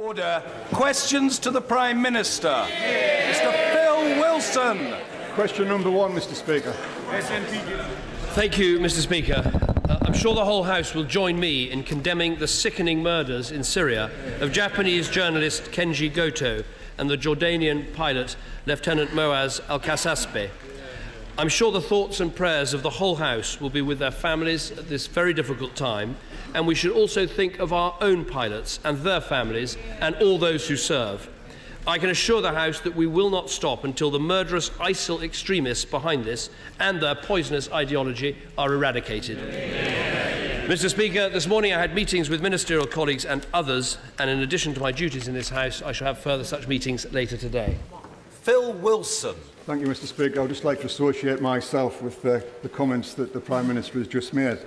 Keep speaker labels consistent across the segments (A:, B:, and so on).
A: Order. Questions to the Prime Minister. Mr. Phil Wilson.
B: Question number one, Mr. Speaker.
C: Thank you, Mr. Speaker. I'm sure the whole House will join me in condemning the sickening murders in Syria of Japanese journalist Kenji Goto and the Jordanian pilot Lieutenant Moaz Al-Kasasbeh. I'm sure the thoughts and prayers of the whole House will be with their families at this very difficult time, and we should also think of our own pilots and their families and all those who serve. I can assure the House that we will not stop until the murderous ISIL extremists behind this and their poisonous ideology are eradicated. Mr. Speaker, this morning I had meetings with ministerial colleagues and others, and in addition to my duties in this House, I shall have further such meetings later today.
A: Phil Wilson.
B: Thank you, Mr. Speaker. I would just like to associate myself with the comments that the Prime Minister has just made.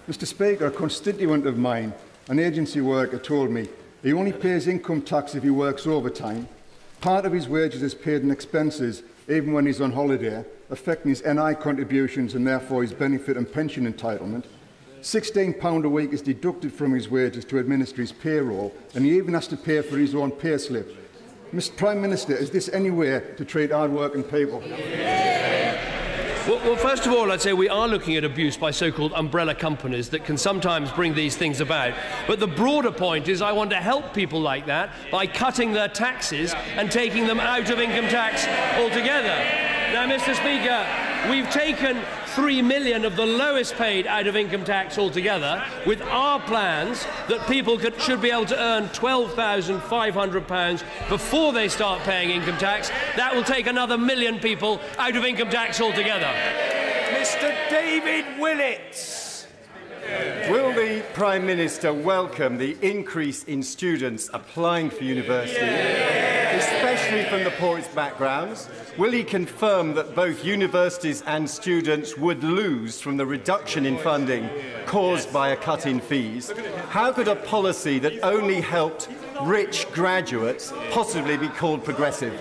B: Mr. Speaker, a constituent of mine, an agency worker, told me he only pays income tax if he works overtime. Part of his wages is paid in expenses, even when he's on holiday, affecting his NI contributions and therefore his benefit and pension entitlement. £16 a week is deducted from his wages to administer his payroll, and he even has to pay for his own payslip. Mr. Prime Minister, is this any way to treat hard-working people?
C: Well, first of all, I'd say we are looking at abuse by so-called umbrella companies that can sometimes bring these things about. But the broader point is I want to help people like that by cutting their taxes and taking them out of income tax altogether. Now, Mr. Speaker, we've taken 3 million of the lowest paid out of income tax altogether. With our plans that people should be able to earn £12,500 before they start paying income tax, that will take another 1 million people out of income tax altogether.
A: Mr. David Willits.
D: Will the Prime Minister welcome the increase in students applying for university, especially from the poorest backgrounds? Will he confirm that both universities and students would lose from the reduction in funding caused by a cut in fees? How could a policy that only helped rich graduates possibly be called progressive?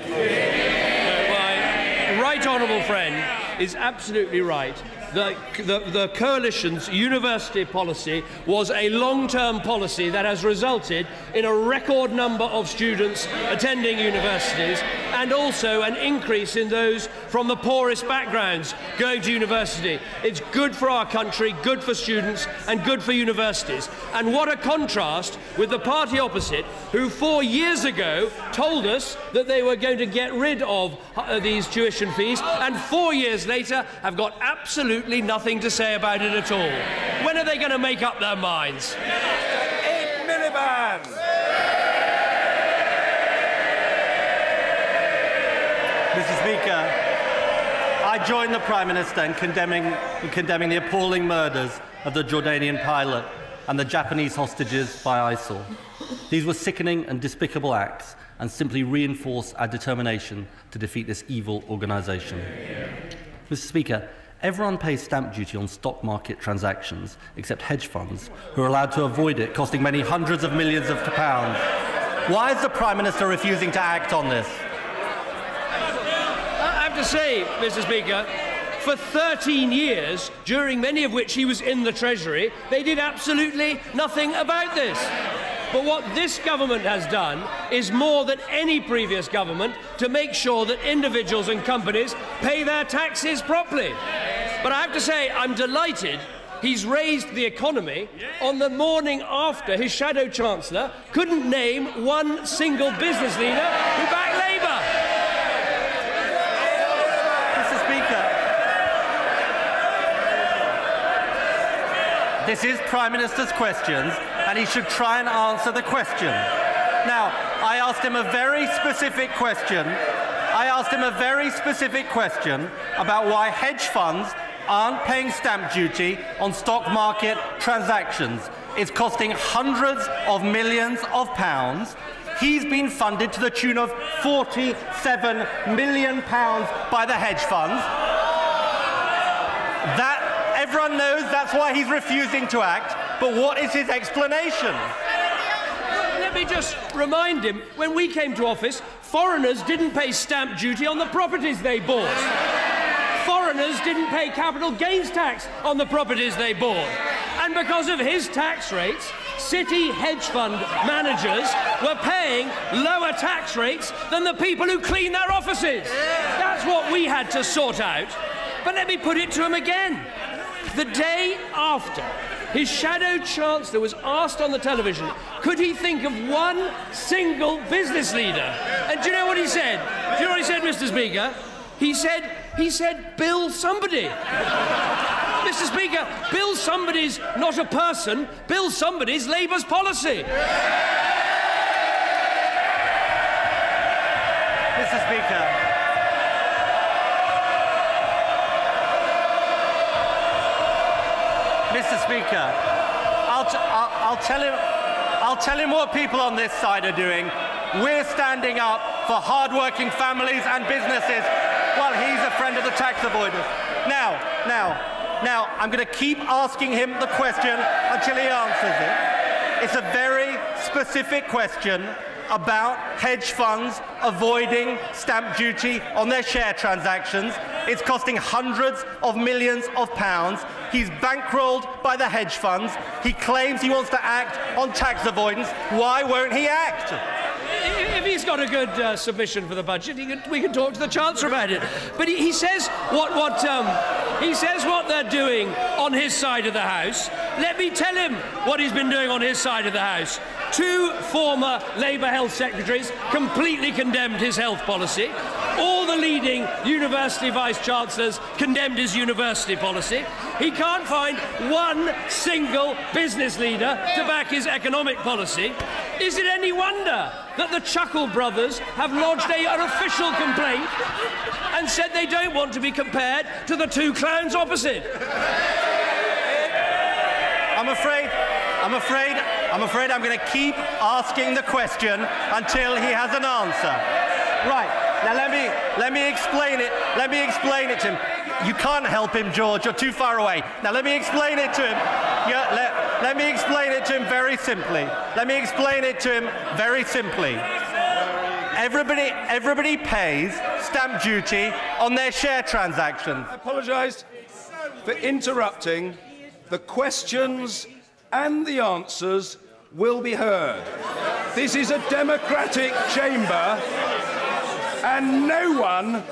C: My right honourable friend is absolutely right. The Coalition's university policy was a long-term policy that has resulted in a record number of students attending universities and also an increase in those from the poorest backgrounds going to university. It's good for our country, good for students and good for universities. And what a contrast with the party opposite, who 4 years ago told us that they were going to get rid of these tuition fees and 4 years later have got absolutely nothing to say about it at all. When are they going to make up their minds?
A: Ed Miliband.
E: Mr. Speaker, I join the Prime Minister in condemning the appalling murders of the Jordanian pilot and the Japanese hostages by ISIL. These were sickening and despicable acts and simply reinforce our determination to defeat this evil organisation. Mr. Speaker, everyone pays stamp duty on stock market transactions except hedge funds, who are allowed to avoid it, costing many hundreds of millions of pounds. Why is the Prime Minister refusing to act on this?
C: I have to say, Mr. Speaker, for 13 years, during many of which he was in the Treasury, they did absolutely nothing about this. But what this government has done is more than any previous government to make sure that individuals and companies pay their taxes properly. But I have to say, I'm delighted he's raised the economy on the morning after his shadow chancellor couldn't name one single business leader who backed Labour.
E: Mr. Speaker, this is Prime Minister's questions, and he should try and answer the question. Now, I asked him a very specific question. About why hedge funds aren't paying stamp duty on stock market transactions. It's costing hundreds of millions of pounds. He's been funded to the tune of £47 million by the hedge funds. Everyone knows that's why he's refusing to act, but what is his explanation?
C: Let me just remind him, when we came to office, foreigners didn't pay stamp duty on the properties they bought. Foreigners didn't pay capital gains tax on the properties they bought. And because of his tax rates, city hedge fund managers were paying lower tax rates than the people who clean their offices. That's what we had to sort out. But let me put it to him again. The day after, his shadow chancellor was asked on the television, could he think of one single business leader? And do you know what he said? Do you know what he said, Mr. Speaker? He said, Bill somebody. Mr. Speaker, Bill somebody's not a person. Bill somebody's Labour's policy.
E: Mr. Speaker. Mr. Speaker, I'll tell him what people on this side are doing. We're standing up for hard-working families and businesses while he's a friend of the tax avoiders. Now, I'm going to keep asking him the question until he answers it. It's a very specific question about hedge funds avoiding stamp duty on their share transactions. It's costing hundreds of millions of pounds. He's bankrolled by the hedge funds. He claims he wants to act on tax avoidance. Why won't he act?
C: If he's got a good submission for the budget, we can talk to the Chancellor about it. But he says he says what they're doing on his side of the House. Let me tell him what he's been doing on his side of the House. 2 former Labour health secretaries completely condemned his health policy. All the leading university vice-chancellors condemned his university policy. He can't find one single business leader to back his economic policy. Is it any wonder that the Chuckle brothers have lodged an official complaint and said they don't want to be compared to the 2 clowns opposite?
E: I'm afraid I'm going to keep asking the question until he has an answer. Right, now let me explain it. Let me explain it to him. You can't help him, George. You're too far away. Now let me explain it to him. Let me explain it to him very simply. Let me explain it to him very simply. Everybody pays stamp duty on their share transactions.
A: I apologise for interrupting. The questions and the answers will be heard. This is a democratic chamber, and no one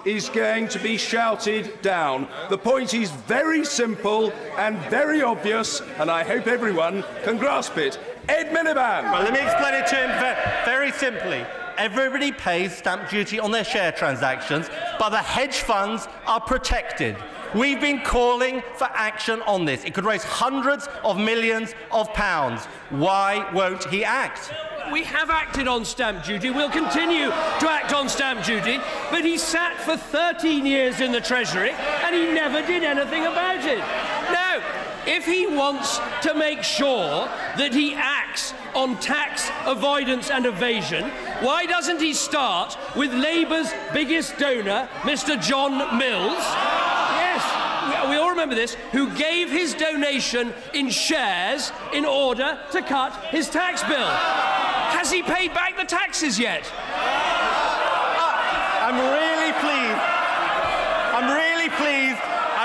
A: is going to be shouted down. The point is very simple and very obvious, and I hope everyone can grasp it. Ed Miliband.
E: Well, let me explain it to him very simply. Everybody pays stamp duty on their share transactions, but the hedge funds are protected. We've been calling for action on this. It could raise hundreds of millions of pounds. Why won't he act?
C: We have acted on stamp duty. We'll continue to act on stamp duty. But he sat for 13 years in the Treasury and he never did anything about it. Now, if he wants to make sure that he acts on tax avoidance and evasion, why doesn't he start with Labour's biggest donor, Mr. John Mills? Yes, we all remember this, who gave his donation in shares in order to cut his tax bill. Has he paid back the taxes yet?
E: I'm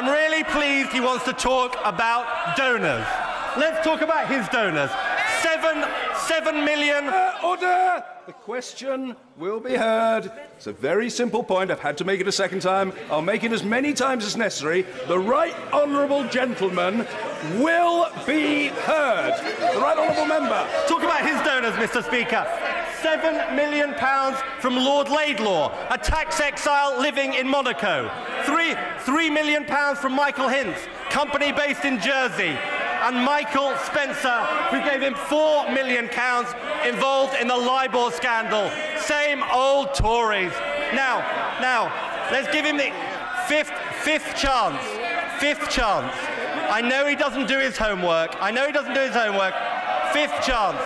E: really pleased he wants to talk about donors. Let's talk about his donors. 7 million...
A: Order! The question will be heard. It's a very simple point. I've had to make it a second time. I'll make it as many times as necessary. The right honourable gentleman will be heard. The right honourable member.
E: Talk about his donors, Mr. Speaker. £7 million from Lord Laidlaw, a tax exile living in Monaco. £3 million from Michael Hintz, company based in Jersey. And Michael Spencer, who gave him £4 million involved in the LIBOR scandal. Same old Tories. Now, let's give him the fifth chance. Fifth chance. I know he doesn't do his homework. Fifth chance.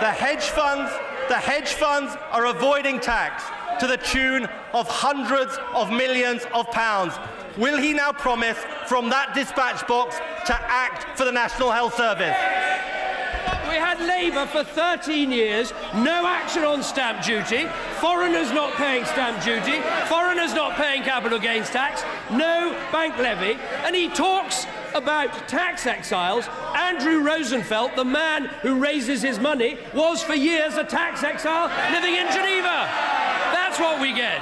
E: The hedge funds are avoiding tax to the tune of hundreds of millions of pounds. Will he now promise from that dispatch box to act for the National Health Service?
C: We had Labour for 13 years, no action on stamp duty, foreigners not paying stamp duty, foreigners not paying capital gains tax, no bank levy, and he talks about tax exiles, Andrew Rosenfeld, the man who raises his money, was for years a tax exile living in Geneva. That's what we get.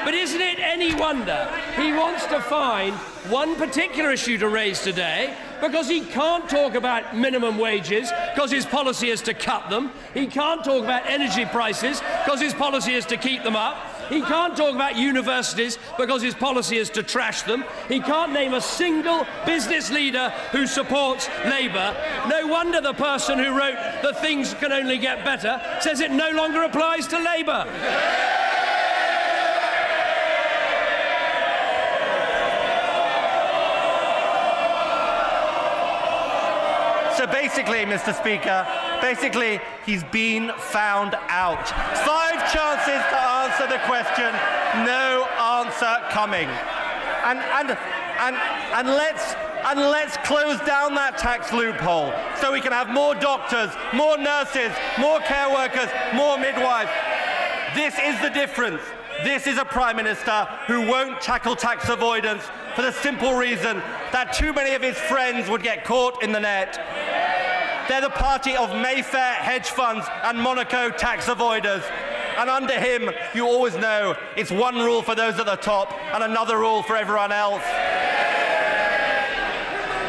C: But isn't it any wonder he wants to find one particular issue to raise today, because he can't talk about minimum wages because his policy is to cut them. He can't talk about energy prices because his policy is to keep them up. He can't talk about universities because his policy is to trash them. He can't name a single business leader who supports Labour. No wonder the person who wrote that things can only get better says it no longer applies to Labour.
E: So basically, Mr. Speaker, he's been found out. 5 chances to answer the question, no answer coming. And let's close down that tax loophole so we can have more doctors, more nurses, more care workers, more midwives. This is the difference. This is a Prime Minister who won't tackle tax avoidance for the simple reason that too many of his friends would get caught in the net. They're the party of Mayfair hedge funds and Monaco tax avoiders. And under him, you always know it's one rule for those at the top and another rule for everyone else.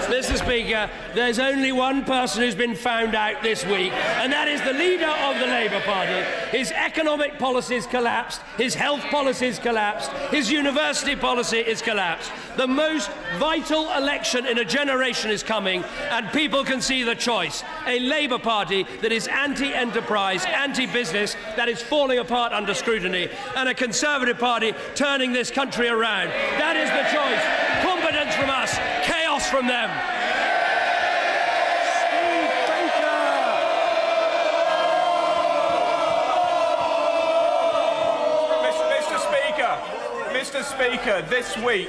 C: Mr. Speaker, there's only one person who's been found out this week, and that is the leader of the Labour Party. His economic policies collapsed, his health policies collapsed, his university policy is collapsed. The most vital election in a generation is coming, and people can see the choice. A Labour Party that is anti-enterprise, anti-business, that is falling apart under scrutiny, and a Conservative Party turning this country around. That is the choice. Competence from us, chaos from them.
F: Mr. Speaker, this week,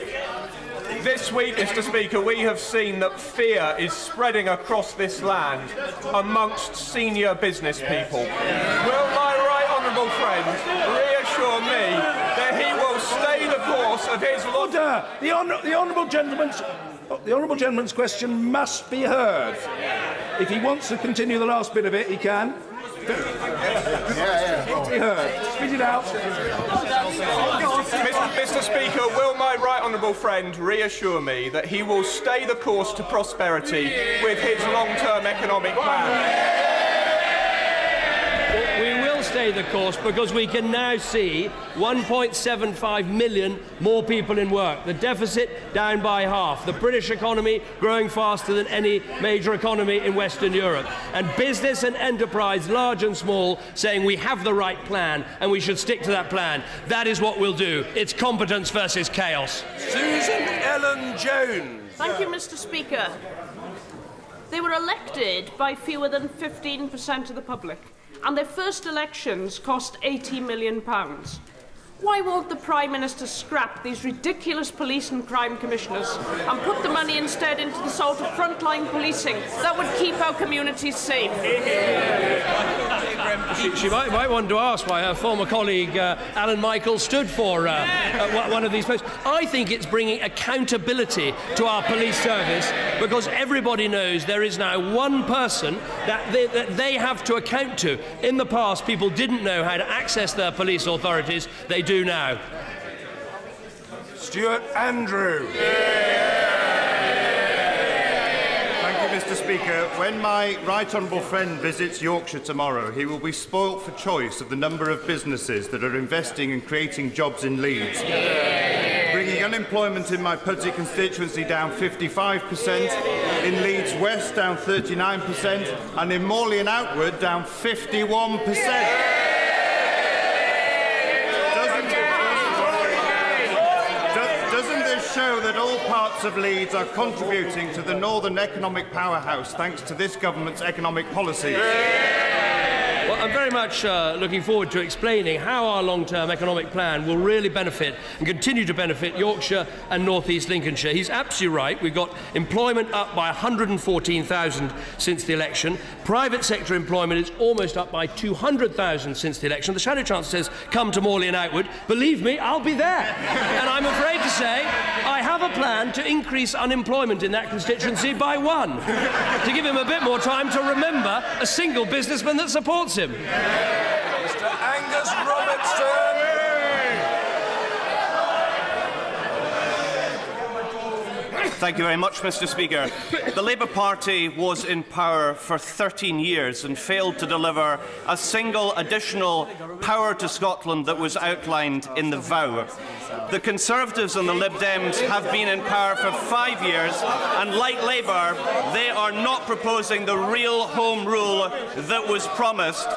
F: Mr. Speaker, we have seen that fear is spreading across this land amongst senior business people. Will my right honourable friend reassure me that he will stay the course of his...
A: Order! The honourable gentleman's question must be heard. If he wants to continue the last bit of it, he can. Be heard. Spit it out.
F: Mr. Speaker, will my right honourable friend reassure me that he will stay the course to prosperity with his long-term economic plan?
C: We will stay the course because we can now see 1.75 million more people in work. The deficit down by half. The British economy growing faster than any major economy in Western Europe. And business and enterprise, large and small, saying we have the right plan and we should stick to that plan. That is what we'll do. It's competence versus chaos.
A: Susan Ellen Jones.
G: Thank you, Mr. Speaker. They were elected by fewer than 15% of the public, and their first elections cost £80 million. Why won't the Prime Minister scrap these ridiculous police and crime commissioners and put the money instead into the sort of frontline policing that would keep our communities safe?
C: She might want to ask why her former colleague Alan Michael stood for one of these posts. I think it's bringing accountability to our police service because everybody knows there is now one person that they have to account to. In the past, people didn't know how to access their police authorities. They do now.
A: Stuart Andrew.
H: Thank you, Mr. Speaker. When my right honourable friend visits Yorkshire tomorrow, he will be spoilt for choice of the number of businesses that are investing and creating jobs in Leeds, bringing unemployment in my Pudsey constituency down 55%, in Leeds West down 39%, and in Morley and Outward down 51%. Show that all parts of Leeds are contributing to the northern economic powerhouse thanks to this government's economic policy.
C: Well, I'm very much looking forward to explaining how our long-term economic plan will really benefit and continue to benefit Yorkshire and North East Lincolnshire. He's absolutely right. We've got employment up by 114,000 since the election. Private sector employment is almost up by 200,000 since the election. The Shadow Chancellor says, come to Morley and Outwood. Believe me, I'll be there. And I'm afraid to say I have a plan to increase unemployment in that constituency by 1, to give him a bit more time to remember a single businessman that supports him.
A: Mr. Angus Robertson.
I: Thank you very much, Mr. Speaker. The Labour Party was in power for 13 years and failed to deliver a single additional power to Scotland that was outlined in the vow. The Conservatives and the Lib Dems have been in power for 5 years, and like Labour, they are not proposing the real home rule that was promised.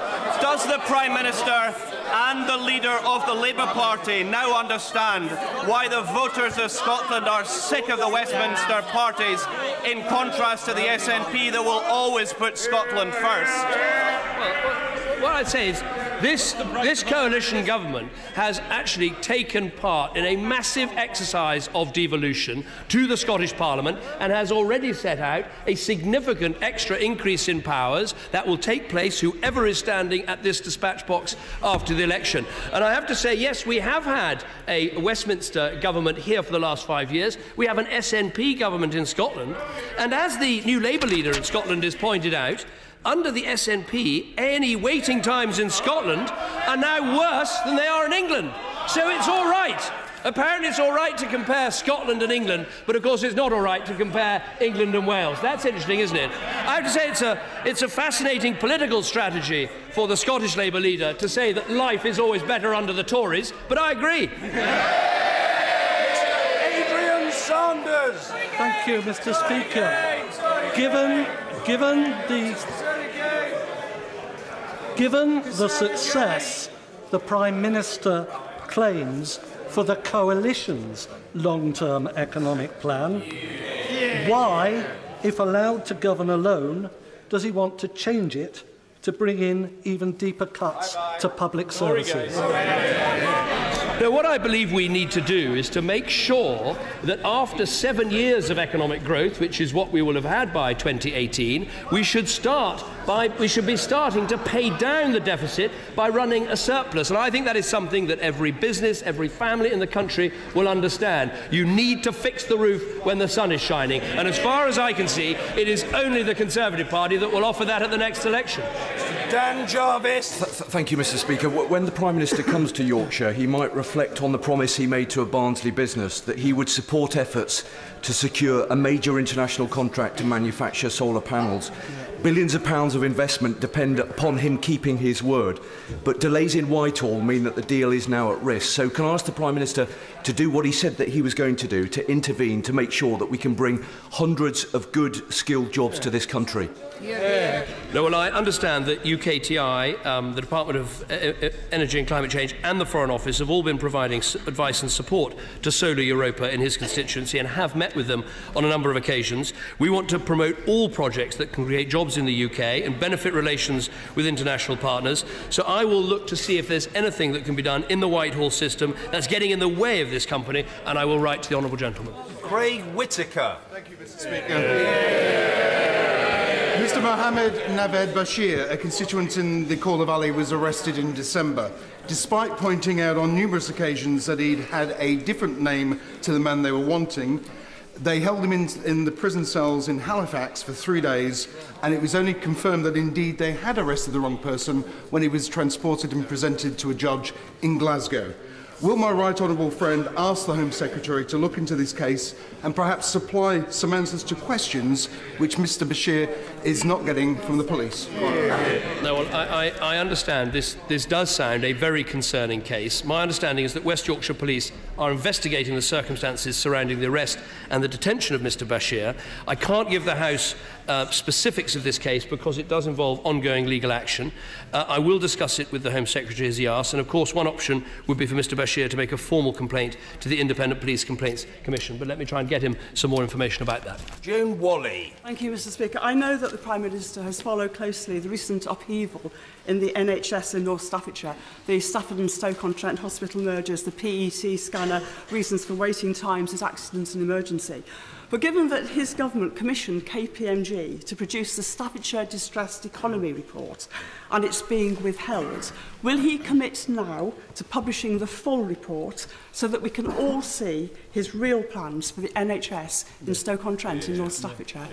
I: Does the Prime Minister and the leader of the Labour Party now understand why the voters of Scotland are sick of the Westminster parties, in contrast to the SNP that will always put Scotland first?
C: Well, what I'd say is this coalition government has actually taken part in a massive exercise of devolution to the Scottish Parliament and has already set out a significant extra increase in powers that will take place whoever is standing at this dispatch box after the election. And I have to say, yes, we have had a Westminster government here for the last 5 years. We have an SNP government in Scotland. And as the new Labour leader in Scotland has pointed out, under the SNP, any waiting times in Scotland are now worse than they are in England. So it's all right. Apparently it's all right to compare Scotland and England, but of course it's not all right to compare England and Wales. That's interesting, isn't it? I have to say it's a fascinating political strategy for the Scottish Labour leader to say that life is always better under the Tories, but I agree.
A: Adrian Sanders.
J: Thank you, Mr. Speaker. Given the success the Prime Minister claims for the coalition's long-term economic plan, why, if allowed to govern alone, does he want to change it to bring in even deeper cuts to public services?
C: Now, what I believe we need to do is to make sure that after 7 years of economic growth, which is what we will have had by 2018, we should be starting to pay down the deficit by running a surplus. And I think that is something that every business, every family in the country will understand. You need to fix the roof when the sun is shining. And as far as I can see, it is only the Conservative Party that will offer that at the next election.
A: Dan Jarvis.
K: Thank you, Mr. Speaker. When the Prime Minister comes to Yorkshire, he might reflect on the promise he made to a Barnsley business that he would support efforts to secure a major international contract to manufacture solar panels. Billions of pounds of investment depend upon him keeping his word, but delays in Whitehall mean that the deal is now at risk. So can I ask the Prime Minister to do what he said that he was going to do, to intervene, to make sure that we can bring hundreds of good, skilled jobs to this country?
C: No, well, I understand that UKTI, the Department of Energy and Climate Change and the Foreign Office have all been providing advice and support to Solar Europa in his constituency and have met with them on a number of occasions. We want to promote all projects that can create jobs in the UK and benefit relations with international partners. So I will look to see if there's anything that can be done in the Whitehall system that's getting in the way of this company, and I will write to the Honourable Gentleman.
A: Craig Whitaker.
L: Thank you, Mr. Speaker. Mr. Mohammed Naved Bashir, a constituent in the Calder Valley, was arrested in December. Despite pointing out on numerous occasions that he'd had a different name to the man they were wanting, they held him in the prison cells in Halifax for 3 days, and it was only confirmed that indeed they had arrested the wrong person when he was transported and presented to a judge in Glasgow. Will my right honourable friend ask the Home Secretary to look into this case and perhaps supply some answers to questions which Mr Bashir is not getting from the police?
C: No, well, I understand this does sound a very concerning case. My understanding is that West Yorkshire Police are investigating the circumstances surrounding the arrest and the detention of Mr Bashir. I can't give the House specifics of this case because it does involve ongoing legal action. I will discuss it with the Home Secretary as he asked, and of course one option would be for Mr Bashir to make a formal complaint to the Independent Police Complaints Commission, but let me try and get him some more information about that.
M: Joan Wally.
N: Thank you, Mr Speaker. I know that the Prime Minister has followed closely the recent upheaval in the NHS in North Staffordshire, the Stafford and Stoke-on-Trent hospital mergers, the PET scanner, reasons for waiting times as accidents and emergency. But given that his government commissioned KPMG to produce the Staffordshire Distressed Economy report and it's being withheld, will he commit now to publishing the full report so that we can all see his real plans for the NHS in Stoke-on-Trent in North Staffordshire?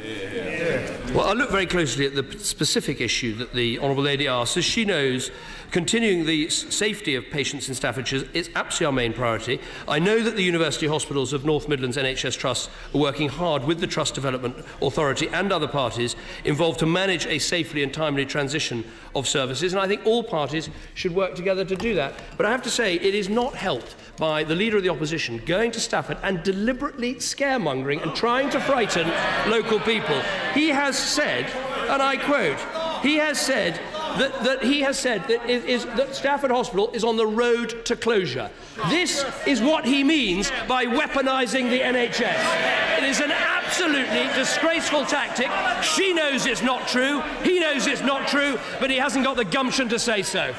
C: Well, I'll look very closely at the specific issue that the Honourable Lady asks. As she knows, continuing the safety of patients in Staffordshire is absolutely our main priority. I know that the University Hospitals of North Midlands NHS Trust are working hard with the Trust Development Authority and other parties involved to manage a safely and timely transition of services, and I think all parties should work together to do that. But I have to say, it is not helped by the Leader of the Opposition going to Stafford and deliberately scaremongering and trying to frighten local people. He has said, and I quote, he has said that Stafford Hospital is on the road to closure. This is what he means by weaponising the NHS. It is an absolutely disgraceful tactic. She knows it's not true, he knows it's not true, but he hasn't got the gumption to say so.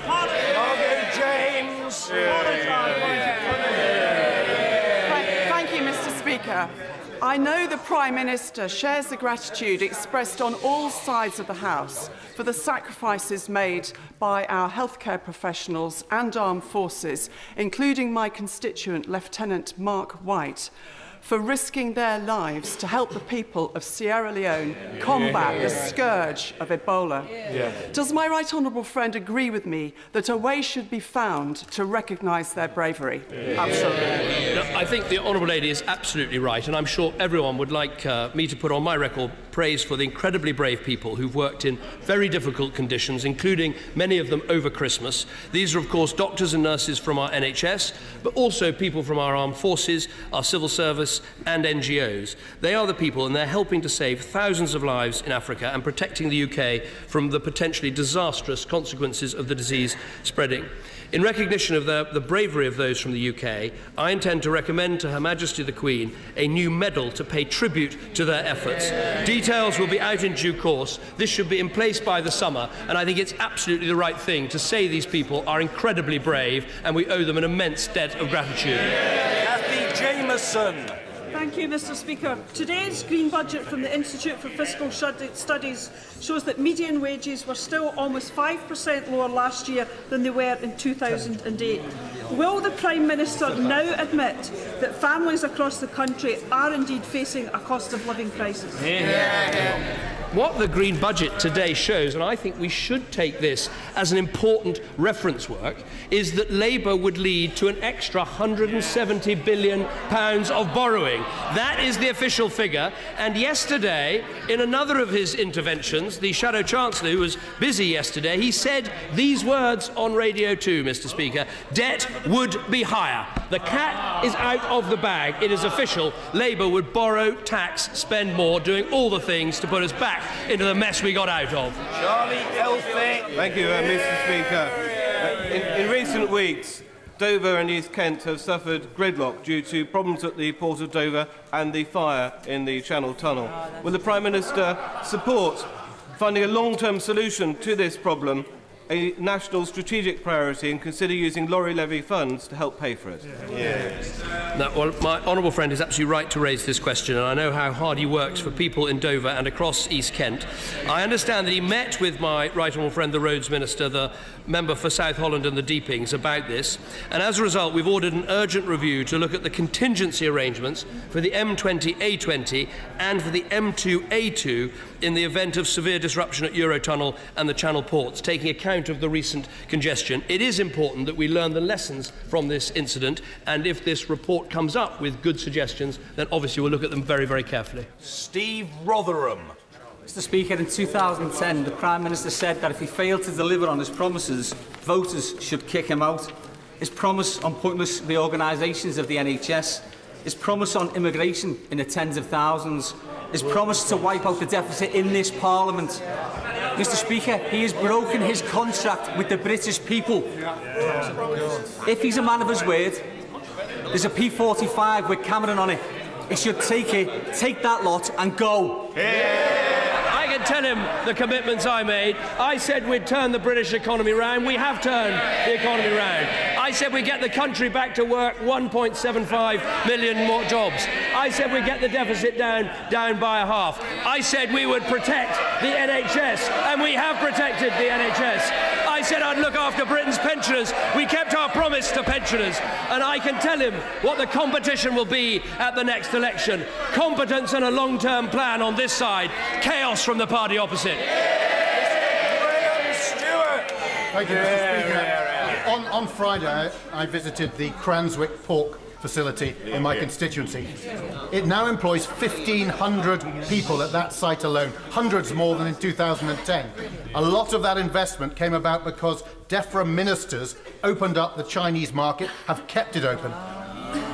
M: James.
O: Thank you, Mr Speaker. I know the Prime Minister shares the gratitude expressed on all sides of the House for the sacrifices made by our healthcare professionals and armed forces, including my constituent, Lieutenant Mark White, for risking their lives to help the people of Sierra Leone combat the scourge of Ebola. Does my right honourable friend agree with me that a way should be found to recognise their bravery?
C: Absolutely. No, I think the Honourable Lady is absolutely right, and I'm sure everyone would like me to put on my record praise for the incredibly brave people who've worked in very difficult conditions, including many of them over Christmas. These are, of course, doctors and nurses from our NHS, but also people from our armed forces, our civil service, and NGOs. They are the people, and they're helping to save thousands of lives in Africa and protecting the UK from the potentially disastrous consequences of the disease spreading. In recognition of the bravery of those from the UK, I intend to recommend to Her Majesty the Queen a new medal to pay tribute to their efforts. Details will be out in due course. This should be in place by the summer, and I think it's absolutely the right thing to say these people are incredibly brave and we owe them an immense debt of gratitude.
M: Kathy Jameson.
N: Thank you, Mr Speaker. Today's Green Budget from the Institute for Fiscal Studies shows that median wages were still almost 5% lower last year than they were in 2008. Will the Prime Minister now admit that families across the country are indeed facing a cost of living crisis?
C: What the Green Budget today shows, and I think we should take this as an important reference work, is that Labour would lead to an extra £170 billion of borrowing. That is the official figure. And yesterday, in another of his interventions, the Shadow Chancellor, who was busy yesterday, he said these words on Radio 2, Mr Speaker: debt would be higher. The cat is out of the bag. It is official. Labour would borrow, tax, spend more, doing all the things to put us back into the mess we got out of.
M: Charlie Elphick.
P: Thank you, Mr Speaker. In recent weeks, Dover and East Kent have suffered gridlock due to problems at the Port of Dover and the fire in the Channel Tunnel. Will the Prime Minister support finding a long-term solution to this problem, a national strategic priority, and consider using lorry levy funds to help pay for it?
C: No, well, my honourable friend is absolutely right to raise this question, and I know how hard he works for people in Dover and across East Kent. I understand that he met with my right honourable friend, the Roads Minister, the member for South Holland and the Deepings, about this, and as a result we've ordered an urgent review to look at the contingency arrangements for the M20A20 and for the M2A2 in the event of severe disruption at Eurotunnel and the Channel ports, taking account of the recent congestion. It is important that we learn the lessons from this incident, and if this report comes up with good suggestions, then obviously we'll look at them very, very carefully.
M: Steve Rotherham.
Q: Mr Speaker, in 2010, the Prime Minister said that if he failed to deliver on his promises, voters should kick him out. His promise on pointless reorganisations of the NHS, his promise on immigration in the tens of thousands, his promise to wipe out the deficit in this Parliament. Mr. Speaker, he has broken his contract with the British people. If he's a man of his word, there's a P45 with Cameron on it. He should take that lot and go.
C: I can tell him the commitments I made. I said we'd turn the British economy round. We have turned the economy round. I said we'd get the country back to work, 1.75 million more jobs. I said we'd get the deficit down by a half. I said we would protect the NHS, and we have protected the NHS. I said I'd look after Britain's pensioners. We kept our promise to pensioners. And I can tell him what the competition will be at the next election. Competence and a long-term plan on this side. Chaos from the party opposite.
R: Thank you, Mr. Speaker. On Friday, I visited the Cranswick pork facility in my constituency. It now employs 1,500 people at that site alone, hundreds more than in 2010. A lot of that investment came about because DEFRA ministers opened up the Chinese market, have kept it open.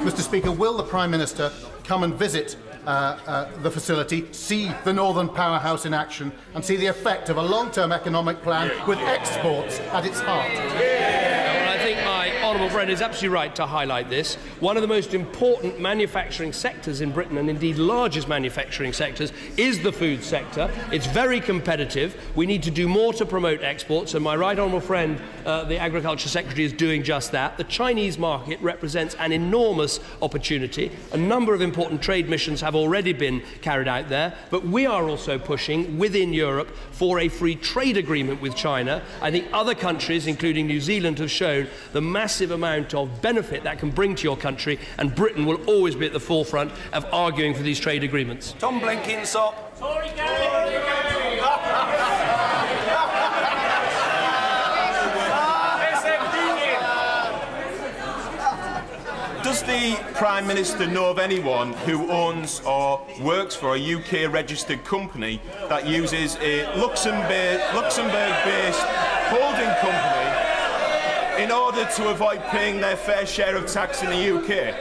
R: Mr. Speaker, will the Prime Minister come and visit the facility, see the Northern Powerhouse in action and see the effect of a long-term economic plan with exports at its heart?
C: I think my honourable friend is absolutely right to highlight this. One of the most important manufacturing sectors in Britain, and indeed largest manufacturing sectors, is the food sector. It's very competitive. We need to do more to promote exports, and my right honourable friend, the Agriculture Secretary, is doing just that. The Chinese market represents an enormous opportunity. A number of important trade missions have already been carried out there, but we are also pushing within Europe for a free trade agreement with China. I think other countries, including New Zealand, have shown the massive amount of benefit that can bring to your country, and Britain will always be at the forefront of arguing for these trade agreements.
M: Tom Blenkinsop.
S: Does the Prime Minister know of anyone who owns or works for a UK-registered company that uses a Luxembourg-based holding company in order to avoid paying their fair share of tax in the UK?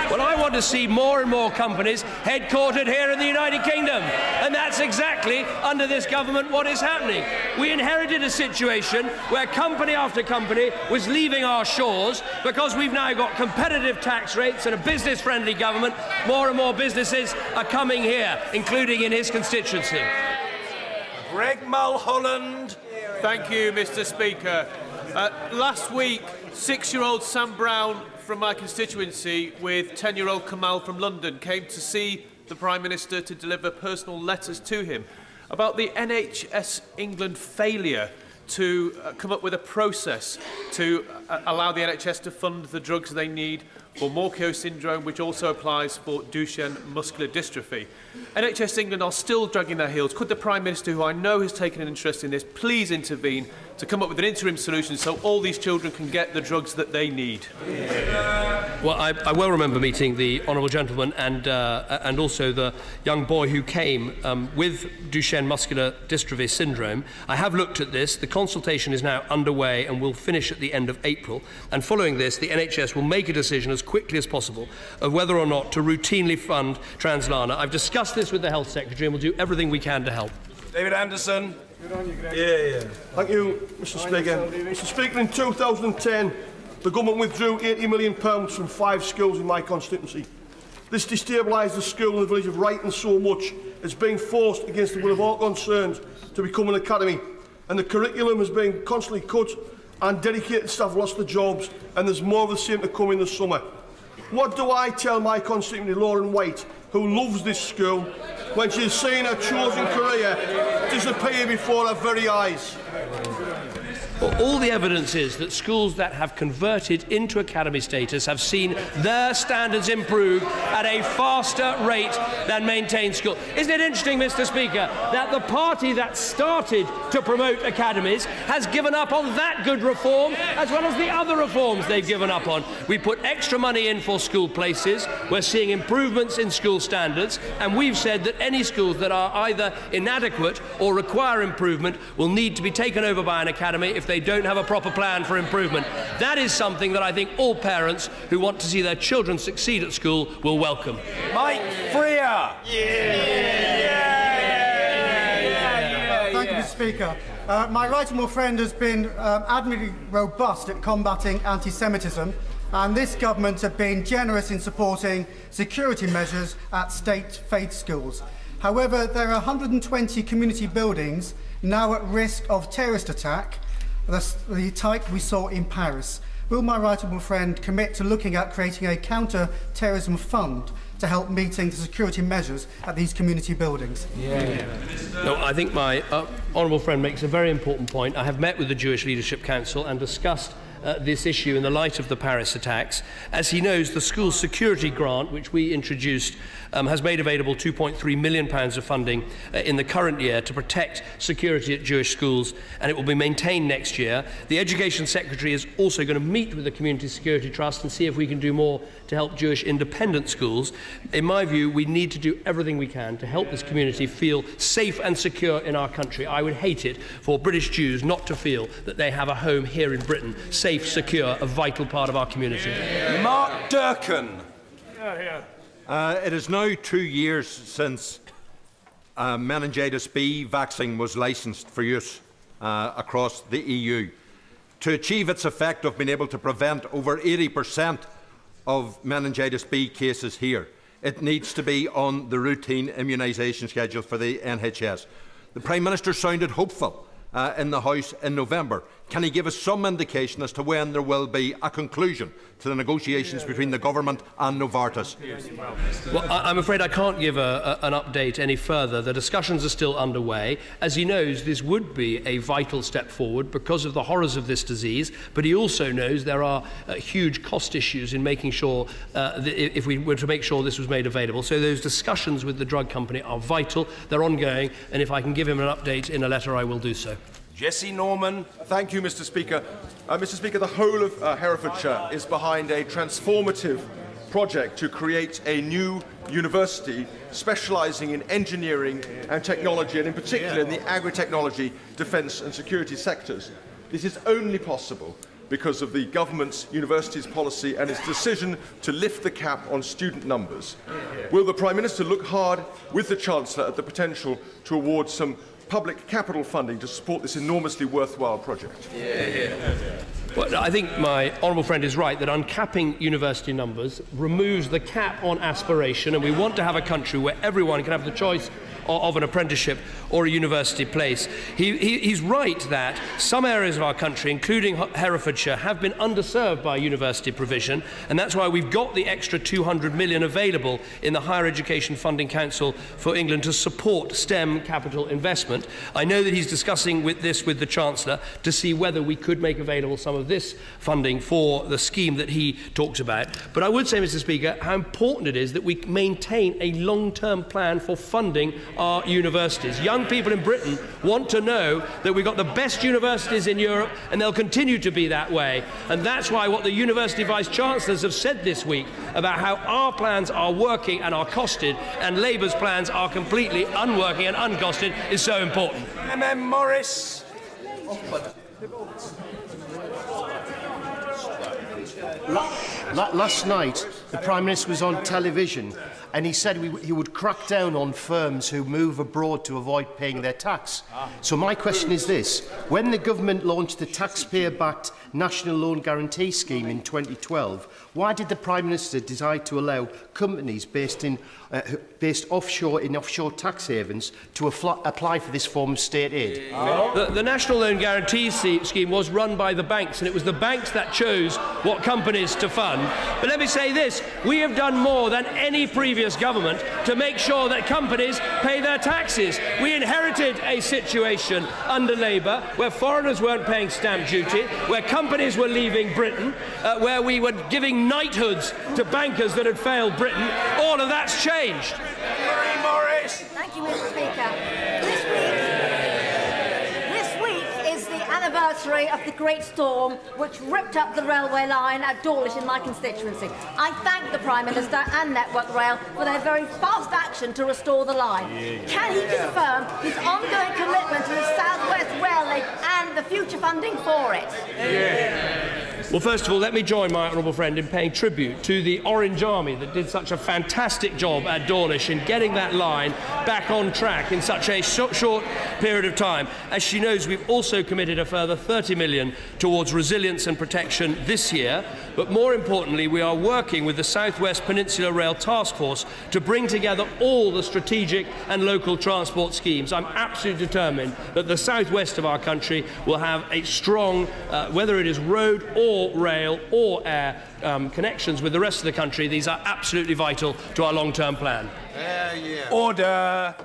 C: Well, I want to see more and more companies headquartered here in the United Kingdom, and that's exactly, under this government, what is happening. We inherited a situation where company after company was leaving our shores. Because we've now got competitive tax rates and a business-friendly government, more and more businesses are coming here, including in his constituency.
M: Greg Mulholland.
P: Thank you, Mr. Speaker. Last week, 6-year-old Sam Brown from my constituency with 10-year-old Kamal from London came to see the Prime Minister to deliver personal letters to him about the NHS England failure to come up with a process to allow the NHS to fund the drugs they need for Morquio syndrome, which also applies for Duchenne muscular dystrophy. NHS England are still dragging their heels. Could the Prime Minister, who I know has taken an interest in this, please intervene to come up with an interim solution so all these children can get the drugs that they need?
C: Well, I well remember meeting the honourable gentleman and also the young boy who came with Duchenne muscular dystrophy syndrome. I have looked at this. The consultation is now underway and will finish at the end of April. And following this, the NHS will make a decision as quickly as possible of whether or not to routinely fund Translana. I've discussed this with the Health Secretary and we'll do everything we can to help.
S: David Anderson.
T: Thank you, Mr. Speaker. Mr. Speaker, in 2010, the government withdrew £80 million from 5 schools in my constituency. This destabilised the school in the village of Wrighton so much it's being forced against the will of all concerned to become an academy, and the curriculum has been constantly cut and dedicated staff have lost their jobs, and there's more of the same to come in the summer. What do I tell my constituent Lauren White, who loves this school, when she's seeing her chosen career disappear before her very eyes?
C: Well, all the evidence is that schools that have converted into academy status have seen their standards improve at a faster rate than maintained schools. Isn't it interesting, Mr. Speaker, that the party that started to promote academies has given up on that good reform as well as the other reforms they've given up on? We put extra money in for school places, we're seeing improvements in school standards, and we've said that any schools that are either inadequate or require improvement will need to be taken over by an academy if they don't have a proper plan for improvement. That is something that I think all parents who want to see their children succeed at school will welcome.
A: Mike Freer!
U: Thank you, Mr. Speaker. My right honourable friend has been admirably robust at combating anti-Semitism, and this government have been generous in supporting security measures at state faith schools. However, there are 120 community buildings now at risk of terrorist attack, the type we saw in Paris. Will my right honourable friend commit to looking at creating a counter-terrorism fund to help meeting the security measures at these community buildings?
C: No, I think my honourable friend makes a very important point. I have met with the Jewish Leadership Council and discussed this issue in the light of the Paris attacks. As he knows, the school security grant, which we introduced, has made available £2.3 million of funding in the current year to protect security at Jewish schools, and it will be maintained next year. The Education Secretary is also going to meet with the Community Security Trust and see if we can do more to help Jewish independent schools. In my view, we need to do everything we can to help this community feel safe and secure in our country. I would hate it for British Jews not to feel that they have a home here in Britain, safe, secure, a vital part of our community.
A: Mark Durkan.
V: It is now 2 years since meningitis B vaccine was licensed for use across the EU. To achieve its effect of being able to prevent over 80% of meningitis B cases here, it needs to be on the routine immunisation schedule for the NHS. The Prime Minister sounded hopeful in the House in November. Can he give us some indication as to when there will be a conclusion to the negotiations between the government and Novartis?
C: Well, I'm afraid I can't give an update any further. The discussions are still underway. As he knows, this would be a vital step forward because of the horrors of this disease, but he also knows there are huge cost issues in making sure that if we were to make sure this was made available. So those discussions with the drug company are vital, they're ongoing, and if I can give him an update in a letter, I will do so.
A: Jesse Norman.
T: Thank you, Mr. Speaker. Mr. Speaker, the whole of Herefordshire is behind a transformative project to create a new university specialising in engineering and technology, and in particular in the agri-technology, defence and security sectors. This is only possible because of the government's universities policy and its decision to lift the cap on student numbers. Will the Prime Minister look hard with the Chancellor at the potential to award some public capital funding to support this enormously worthwhile project?
C: Well, I think my honourable friend is right that uncapping university numbers removes the cap on aspiration, and we want to have a country where everyone can have the choice of an apprenticeship or a university place. He's right that some areas of our country, including Herefordshire, have been underserved by university provision, and that's why we've got the extra £200 million available in the Higher Education Funding Council for England to support STEM capital investment. I know that he's discussing with the Chancellor to see whether we could make available some of this funding for the scheme that he talks about. But I would say, Mr. Speaker, how important it is that we maintain a long-term plan for funding our universities. Young people in Britain want to know that we've got the best universities in Europe, and they'll continue to be that way. And that's why what the university vice-chancellors have said this week about how our plans are working and are costed, and Labour's plans are completely unworking and uncosted, is so important.
A: Morris.
W: Last night, the Prime Minister was on television and he said he would crack down on firms who move abroad to avoid paying their tax. So my question is this. When the government launched the taxpayer-backed National Loan Guarantee Scheme in 2012, why did the Prime Minister decide to allow companies based offshore in offshore tax havens to apply for this form of state aid?
C: The National Loan Guarantee Scheme was run by the banks, and it was the banks that chose what companies to fund. But let me say this, we have done more than any previous government to make sure that companies pay their taxes. We inherited a situation under Labour where foreigners weren't paying stamp duty, where companies were leaving Britain, where we were giving knighthoods to bankers that had failed Britain. All of that's changed.
A: Marie Morris.
X: Thank you, Mr. Speaker. This week is the anniversary of the Great Storm which ripped up the railway line at Dawlish in my constituency. I thank the Prime Minister and Network Rail for their very fast action to restore the line. Can he confirm his ongoing commitment to the South West Rail Link and the future funding for it.
C: Well, first of all, let me join my honourable friend in paying tribute to the Orange Army that did such a fantastic job at Dawlish in getting that line back on track in such a short period of time. As she knows, we've also committed a further 30 million towards resilience and protection this year. But more importantly, we are working with the South West Peninsula Rail Task Force to bring together all the strategic and local transport schemes. I'm absolutely determined that the southwest of our country will have a strong, whether it is road or rail or air connections with the rest of the country. These are absolutely vital to our long-term plan.
A: Order.